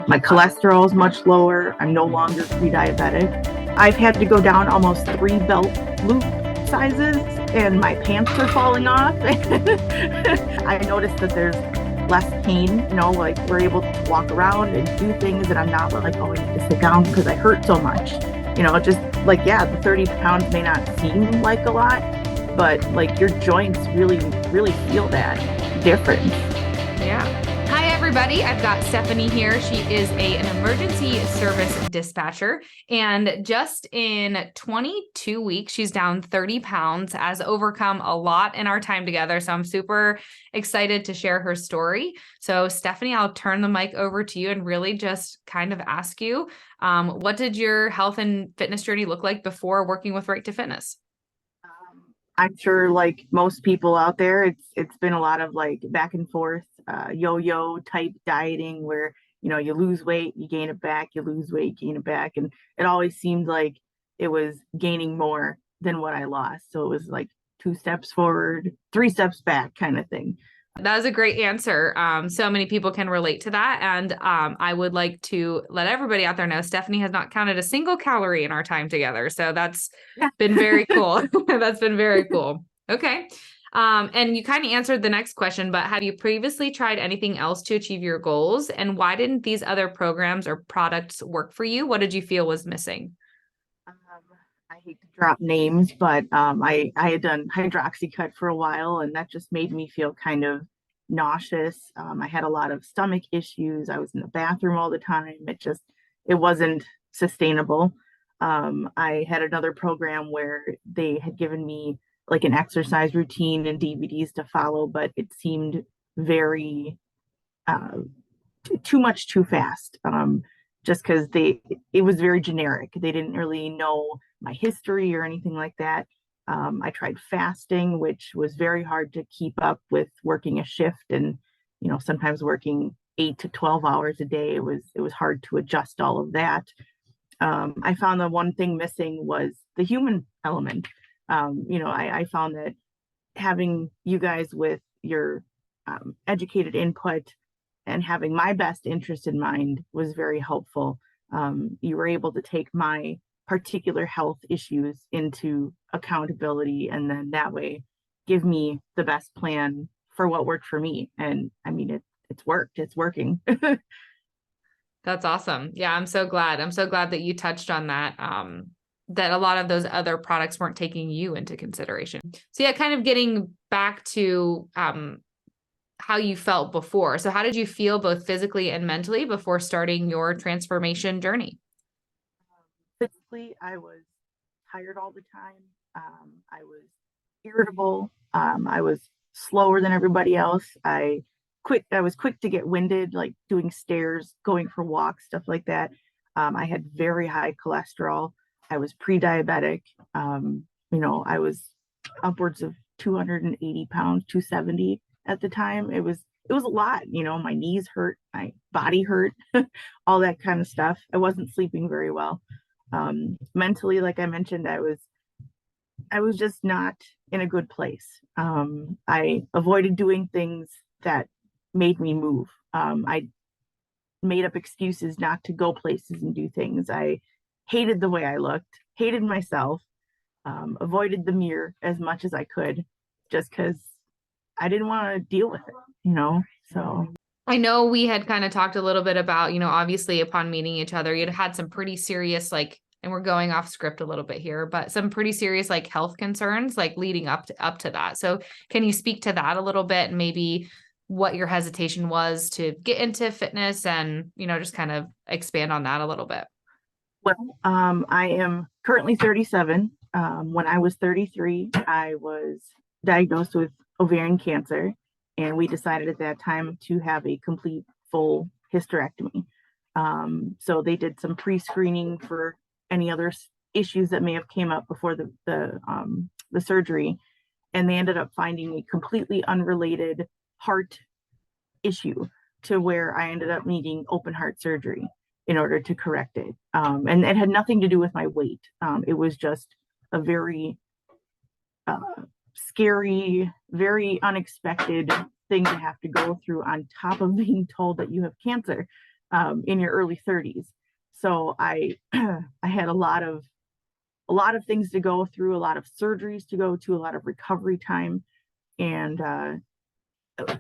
My cholesterol is much lower. I'm no longer pre-diabetic. I've had to go down almost 3 belt loop sizes and my pants are falling off. I noticed that there's less pain, like we're able to walk around and do things that I'm not like, oh, I need to sit down because I hurt so much. Just like, yeah, the 30 pounds may not seem like a lot, but like your joints really, really feel that difference. Yeah. Hi, everybody. I've got Stephanie here. She is an emergency service dispatcher. And just in 22 weeks, she's down 30 pounds, has overcome a lot in our time together. So I'm super excited to share her story. So Stephanie, I'll turn the mic over to you and really just kind of ask you, what did your health and fitness journey look like before working with Right to Fitness? I'm sure like most people out there, it's been a lot of like back and forth, yo-yo type dieting where, you lose weight, you gain it back, you lose weight, gain it back. And it always seemed like it was gaining more than what I lost. So it was like 2 steps forward, 3 steps back kind of thing. That was a great answer. So many people can relate to that. And I would like to let everybody out there know Stephanie has not counted a single calorie in our time together. So that's been very cool. That's been very cool. Okay. And you kind of answered the next question, but have you previously tried anything else to achieve your goals? And why didn't these other programs or products work for you? What did you feel was missing? I hate to drop names, but I had done hydroxycut for a while, and that just made me feel kind of nauseous. I had a lot of stomach issues. I was in the bathroom all the time. It wasn't sustainable. I had another program where they had given me like an exercise routine and DVDs to follow, but it seemed very uh, too much too fast. Just because it was very generic. They didn't really know my history or anything like that. I tried fasting, which was very hard to keep up with working a shift and, sometimes working 8 to 12 hours a day. It was hard to adjust all of that. I found the one thing missing was the human element. I found that having you guys with your educated input and having my best interest in mind was very helpful. You were able to take my particular health issues into accountability and then that way give me the best plan for what worked for me. And I mean, it's worked, it's working. That's awesome. Yeah, I'm so glad. I'm so glad that you touched on that. That a lot of those other products weren't taking you into consideration. So yeah, kind of getting back to how you felt before. So how did you feel both physically and mentally before starting your transformation journey? Physically, I was tired all the time. I was irritable. I was slower than everybody else. I was quick to get winded, like doing stairs, going for walks, stuff like that. I had very high cholesterol. I was pre-diabetic. I was upwards of 280 pounds, 270 at the time. It was a lot. My knees hurt, my body hurt, all that kind of stuff. I wasn't sleeping very well. Mentally, like I mentioned, I was just not in a good place. I avoided doing things that made me move. I made up excuses not to go places and do things. I hated the way I looked, hated myself, avoided the mirror as much as I could, just because I didn't want to deal with it. So I know we had kind of talked a little bit about, obviously upon meeting each other, you'd had some pretty serious, like, and we're going off script a little bit here, but some pretty serious like health concerns, like leading up to that. So can you speak to that a little bit and maybe what your hesitation was to get into fitness and, just kind of expand on that a little bit? Well, I am currently 37. When I was 33, I was diagnosed with ovarian cancer, and we decided at that time to have a complete full hysterectomy. So they did some pre-screening for any other issues that may have came up before the surgery, and they ended up finding a completely unrelated heart issue to where I ended up needing open heart surgery in order to correct it. And it had nothing to do with my weight. It was just a very scary, very unexpected thing to have to go through on top of being told that you have cancer. in your early 30s. So I I had a lot of things to go through, a lot of surgeries to go to, a lot of recovery time, and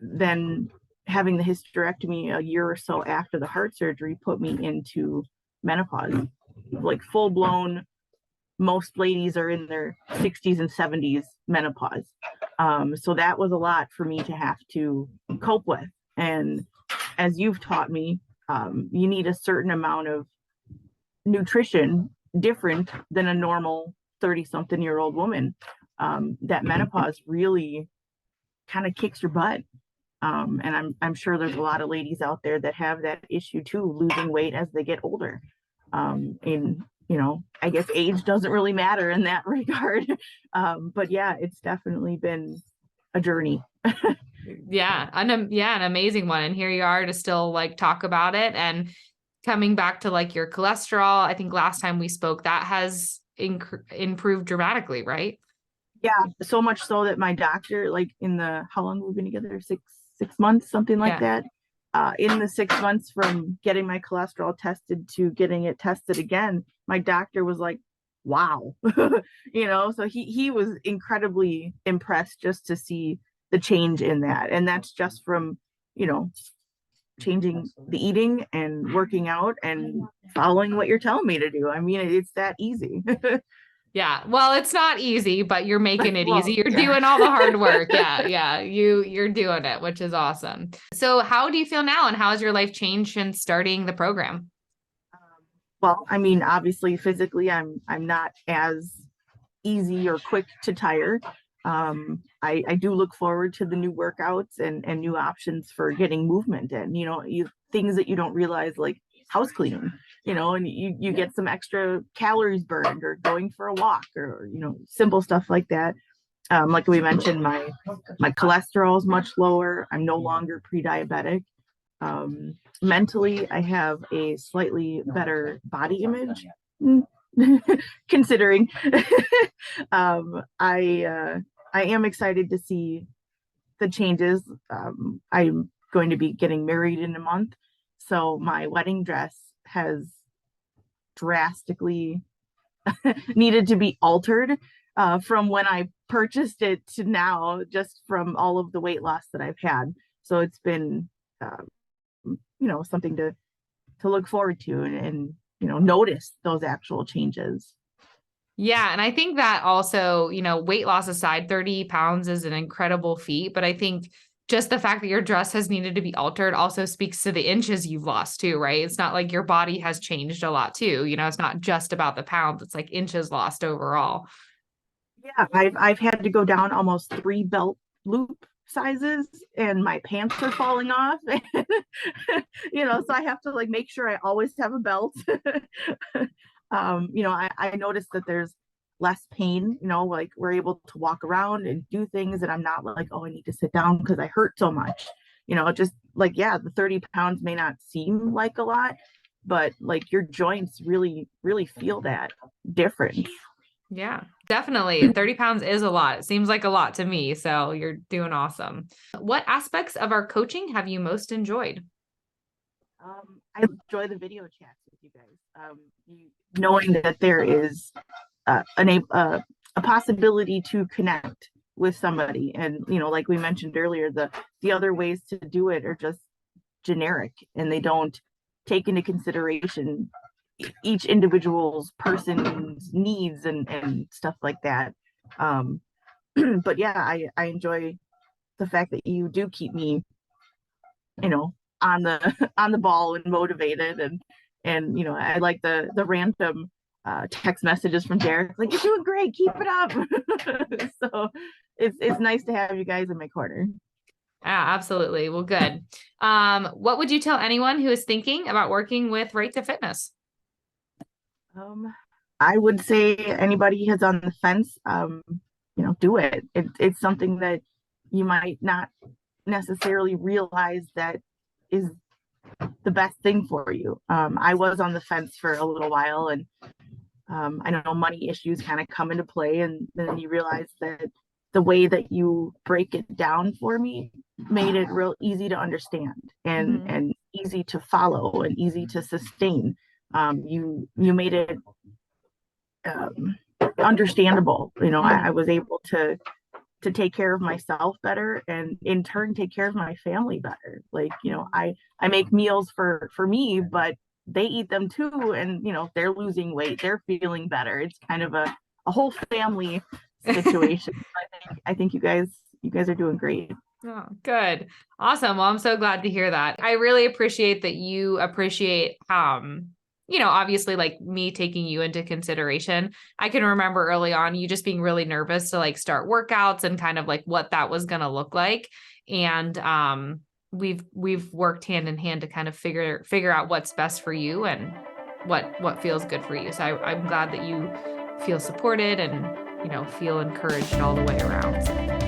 then having the hysterectomy a year or so after the heart surgery put me into menopause, like full blown. Most ladies are in their 60s and 70s menopause. So that was a lot for me to have to cope with. And as you've taught me, you need a certain amount of nutrition different than a normal 30-something-year-old woman. That menopause really kind of kicks your butt. And I'm sure there's a lot of ladies out there that have that issue too, losing weight as they get older. And I guess age doesn't really matter in that regard. But yeah, it's definitely been a journey. An amazing one. And here you are to still like talk about it, and coming back to like your cholesterol. I think last time we spoke, that has improved dramatically, right? Yeah, so much so that my doctor, like how long we've been together, six months, something like Yeah. that. In the 6 months from getting my cholesterol tested to getting it tested again, my doctor was like, wow. So he was incredibly impressed just to see the change in that. And that's just from, changing the eating and working out and following what you're telling me to do. I mean, it's that easy. Yeah. Well, it's not easy, but you're making it easy. Well, You're yeah. doing all the hard work. Yeah. Yeah. You're doing it, which is awesome. So how do you feel now, and how has your life changed since starting the program? Well, I mean, obviously physically I'm not as easy or quick to tire. I do look forward to the new workouts and new options for getting movement in, things that you don't realize, like house cleaning, and you get some extra calories burned, or going for a walk, or, simple stuff like that. Like we mentioned, my cholesterol is much lower. I'm no longer pre-diabetic. Mentally, I have a slightly better body image, considering. I am excited to see the changes. I'm going to be getting married in a month, so my wedding dress has drastically needed to be altered from when I purchased it to now, just from all of the weight loss that I've had. So it's been something to look forward to, and notice those actual changes. Yeah. And I think that also, weight loss aside, 30 pounds is an incredible feat. But I think just the fact that your dress has needed to be altered also speaks to the inches you've lost too, right? It's not like your body has changed a lot too. It's not just about the pounds, it's like inches lost overall. Yeah, I've had to go down almost 3 belt loop sizes, and my pants are falling off. So I have to like make sure I always have a belt. I noticed that there's less pain, like we're able to walk around and do things, and I'm not like, oh, I need to sit down because I hurt so much. Just like, yeah, the 30 pounds may not seem like a lot, but like your joints really, really feel that difference. Yeah, definitely. 30 pounds is a lot. It seems like a lot to me. So you're doing awesome. What aspects of our coaching have you most enjoyed? I enjoy the video chats with you guys. Knowing that there is a possibility to connect with somebody, and like we mentioned earlier, the other ways to do it are just generic, and they don't take into consideration each individual's person's needs and stuff like that. Um, but yeah, I enjoy the fact that you do keep me, on the on the ball and motivated, and I like the random text messages from Derek, like, you're doing great, keep it up. So it's nice to have you guys in my corner. Yeah, absolutely. Well, good. What would you tell anyone who is thinking about working with Right to Fitness? I would say anybody who's on the fence, do it. It's something that you might not necessarily realize that is the best thing for you. I was on the fence for a little while, and I know money issues kind of come into play, and then you realize that the way that you break it down for me made it real easy to understand, and easy to follow and easy to sustain. You made it um, understandable. I was able to take care of myself better and in turn take care of my family better. Like, I make meals for me, but they eat them too, and they're losing weight, they're feeling better. It's kind of a whole family situation. I think you guys are doing great. Oh, good. Awesome. Well, I'm so glad to hear that. I really appreciate that you appreciate, obviously like me taking you into consideration. I can remember early on you just being really nervous to like start workouts and kind of like what that was going to look like. And, we've worked hand in hand to kind of figure out what's best for you and what feels good for you. So I'm glad that you feel supported and, feel encouraged all the way around.